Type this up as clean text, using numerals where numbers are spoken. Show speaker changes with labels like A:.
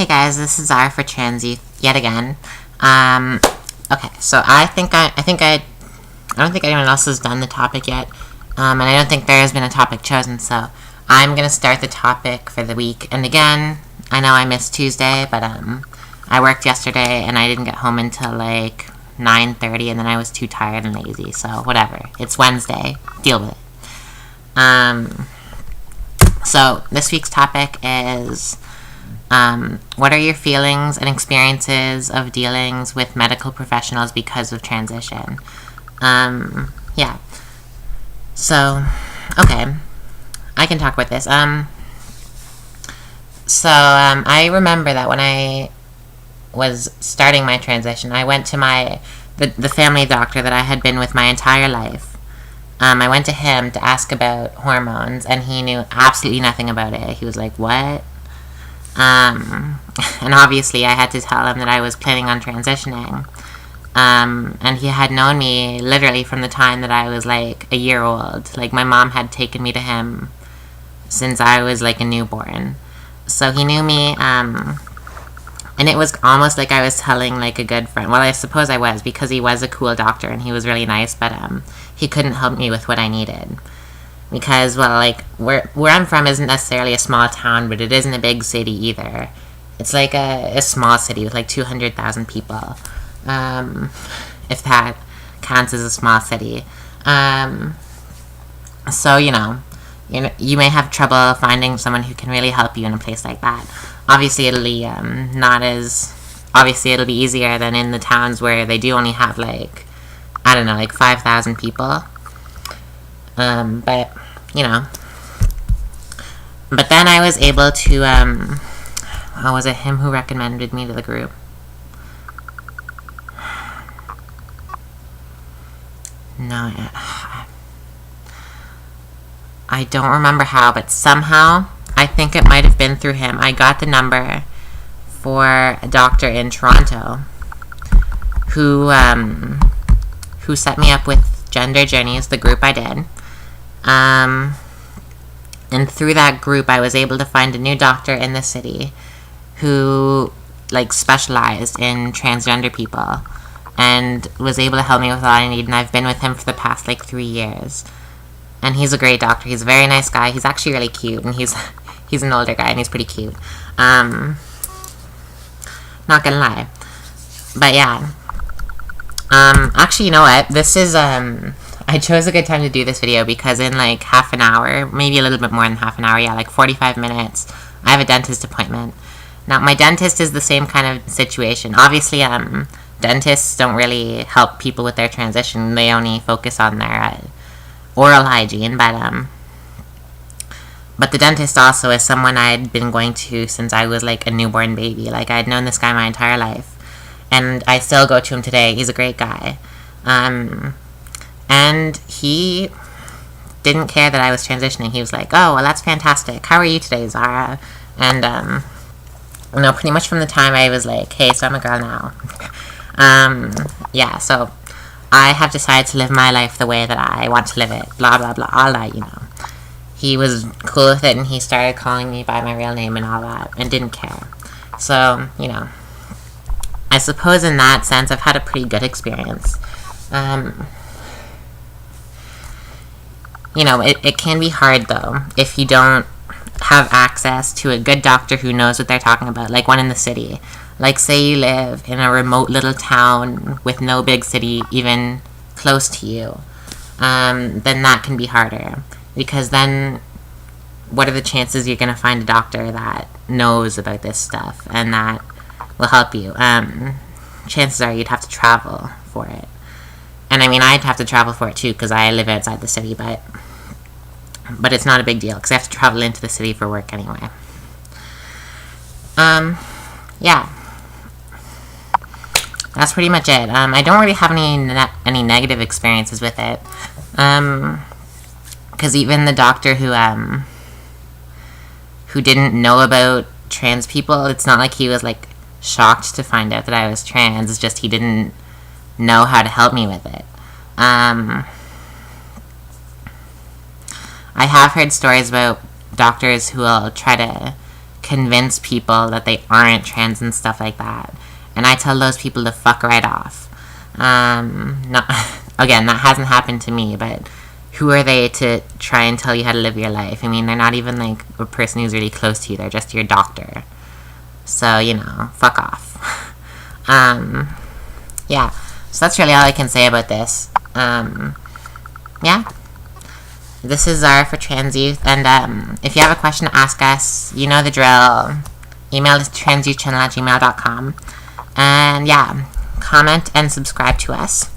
A: Hey guys, this is Zara for Trans Youth yet again. Okay, so I don't think anyone else has done the topic yet, and I don't think there has been a topic chosen, so I'm gonna start the topic for the week. And again, I know I missed Tuesday, but I worked yesterday and I didn't get home until like 9:30, and then I was too tired and lazy, so whatever. It's Wednesday. Deal with it. So this week's topic is what are your feelings and experiences of dealings with medical professionals because of transition? Yeah. So, okay. I can talk about this. I remember that when I was starting my transition, I went to the family doctor that I had been with my entire life. I went to him to ask about hormones, and he knew absolutely nothing about it. He was like, what? And obviously I had to tell him that I was planning on transitioning. And he had known me literally from the time that I was like a year old. Like, my mom had taken me to him since I was like a newborn. So he knew me, and it was almost like I was telling like a good friend. Well, I suppose I was, because he was a cool doctor and he was really nice, but he couldn't help me with what I needed. Because, well, like, where I'm from isn't necessarily a small town, but it isn't a big city either. It's like a small city with like 200,000 people, if that counts as a small city. So, you may have trouble finding someone who can really help you in a place like that. Obviously, it'll be it'll be easier than in the towns where they do only have like, I don't know, like 5,000 people. But then I was able to, was it him who recommended me to the group? No, I don't remember how, but somehow, I think it might have been through him. I got the number for a doctor in Toronto who set me up with Gender Journeys, the group I did. And through that group, I was able to find a new doctor in the city who, like, specialized in transgender people and was able to help me with all I need. And I've been with him for the past, like, 3 years. And he's a great doctor. He's a very nice guy. He's actually really cute, and he's an older guy, and he's pretty cute. Not gonna lie. But, yeah. Actually, you know what? This is, I chose a good time to do this video because in like half an hour, maybe a little bit more than half an hour, yeah, like 45 minutes, I have a dentist appointment. Now, my dentist is the same kind of situation. Obviously, dentists don't really help people with their transition. They only focus on their oral hygiene, but the dentist also is someone I'd been going to since I was like a newborn baby. Like, I'd known this guy my entire life, and I still go to him today. He's a great guy. And he didn't care that I was transitioning. He was like, oh, well, that's fantastic. How are you today, Zara? And, pretty much from the time I was like, hey, so I'm a girl now. Yeah, so I have decided to live my life the way that I want to live it. Blah, blah, blah, all that, He was cool with it, and he started calling me by my real name and all that, and didn't care. So, I suppose in that sense, I've had a pretty good experience. It can be hard, though, if you don't have access to a good doctor who knows what they're talking about, like one in the city. Like, say you live in a remote little town with no big city even close to you, then that can be harder. Because then, what are the chances you're going to find a doctor that knows about this stuff and that will help you? Chances are you'd have to travel for it. And I mean, I'd have to travel for it too, because I live outside the city, but it's not a big deal, because I have to travel into the city for work anyway. Yeah. That's pretty much it. I don't really have any negative experiences with it. Because even the doctor who didn't know about trans people, it's not like he was, like, shocked to find out that I was trans. It's just he didn't know how to help me with it. I have heard stories about doctors who will try to convince people that they aren't trans and stuff like that. And I tell those people to fuck right off. No, again, that hasn't happened to me, but who are they to try and tell you how to live your life? I mean, they're not even, like, a person who's really close to you. They're just your doctor. So, you know, fuck off. Yeah. So that's really all I can say about this. Yeah. This is Zara for Trans Youth, and if you have a question to ask us, you know the drill. Email us transyouthchannel@gmail.com. And yeah, comment and subscribe to us.